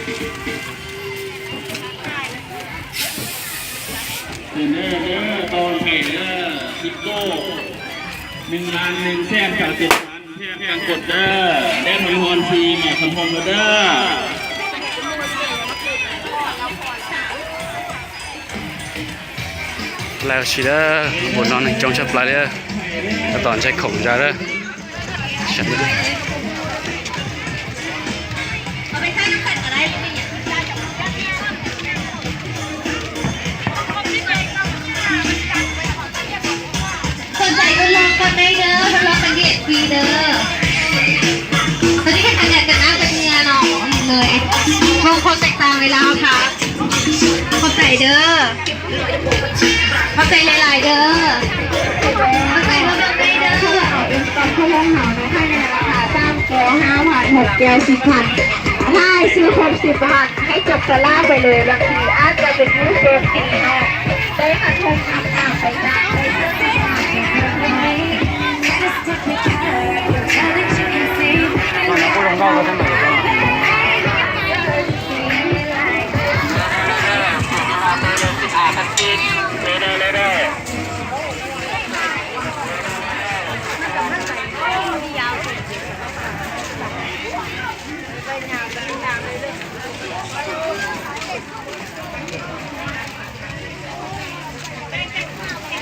ตอนไผ่ซิโก้1,100,000จาก7,000แพงกดเด้อได้หอยฮอนซีมาคำพงเด้อแล้วชีเด้อบนนอนในจงชับปลายเด้อแล้วตอนใช้ของจ้าเด้อฉันสนใจก็ลองกันได้เด้อทดลองกันเด็ดฟรีเด้อตอนนี้แค่ทำงานกันหน้าเป็นเงาหนอเลยบางคนแตกต่างเวลาค่ะเข้าใจเด้อเข้าใจหลายๆเด้อเข้าใจทดลองได้เด้อเป็นตอนทดลองหาในในราคา3 แก้ว 5,000 6 แก้ว 10,000ถ้าซื้อครบ10,000ให้จบตะล่าไปเลยบางทีอาจจะเป็นมือเซฟตี้เนาะได้ค่ะทงต่างๆไปจ้า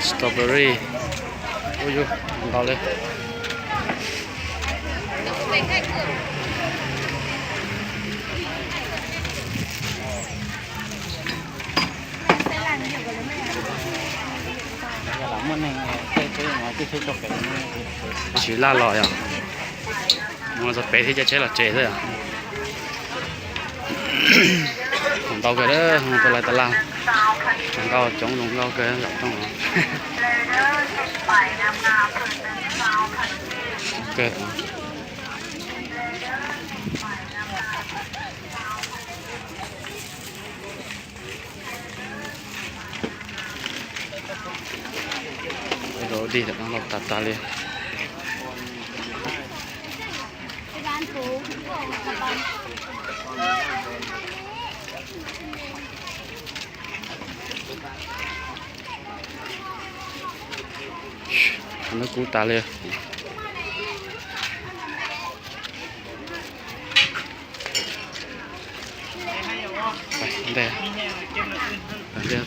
สตรอเบอรี่โอ้ยเราเลยchỉ la lòi à mà giờ bé thì chết là chết thôi à còn tao cái đó không tao lại tao làm còn tao chống dùng tao cái là trong đó ok rồi đi được nó tạt ta liền nó cú ta liền đây đây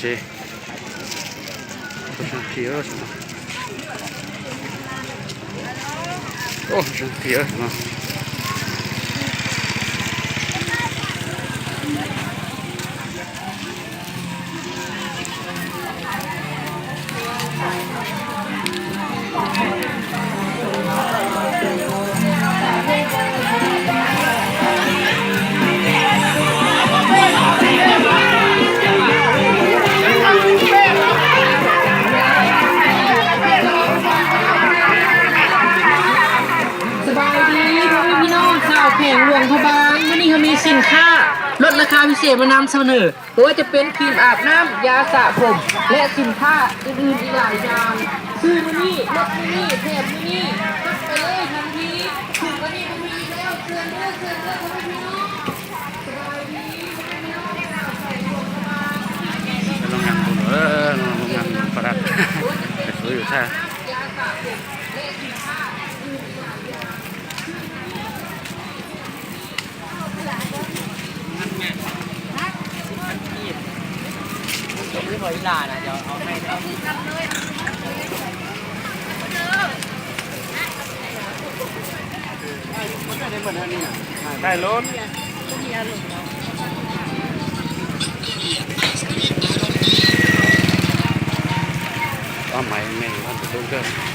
Sì, gentile, oh, gentile, no.แผงหลวงพระบางวันนี้เขามีสินค้าลดราคาพิเศษมานำเสนอเพราะว่าจะเป็นครีมอาบน้ำยาสระผมและสินค้าอื่นๆอีกหลายอย่างซื้อมานี่ลดมานี่แถมมานี่ลดไปเลยทันทีถูกวันนี้มันมีแล้วเตือนพ่อพี่น้องสบายดีลงงานบุญลงงานประดับแต่ซื้ออยู่แท้หอยลาน่ะเดี๋ยวเอาให้ได้รถ เกิด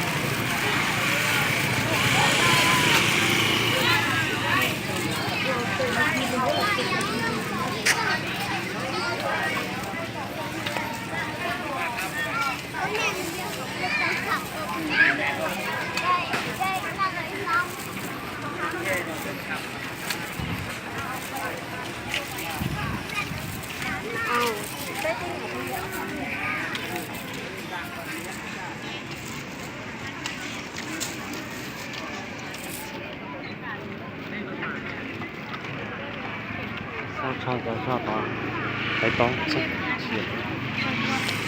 ชอบไปต้องสักเขียน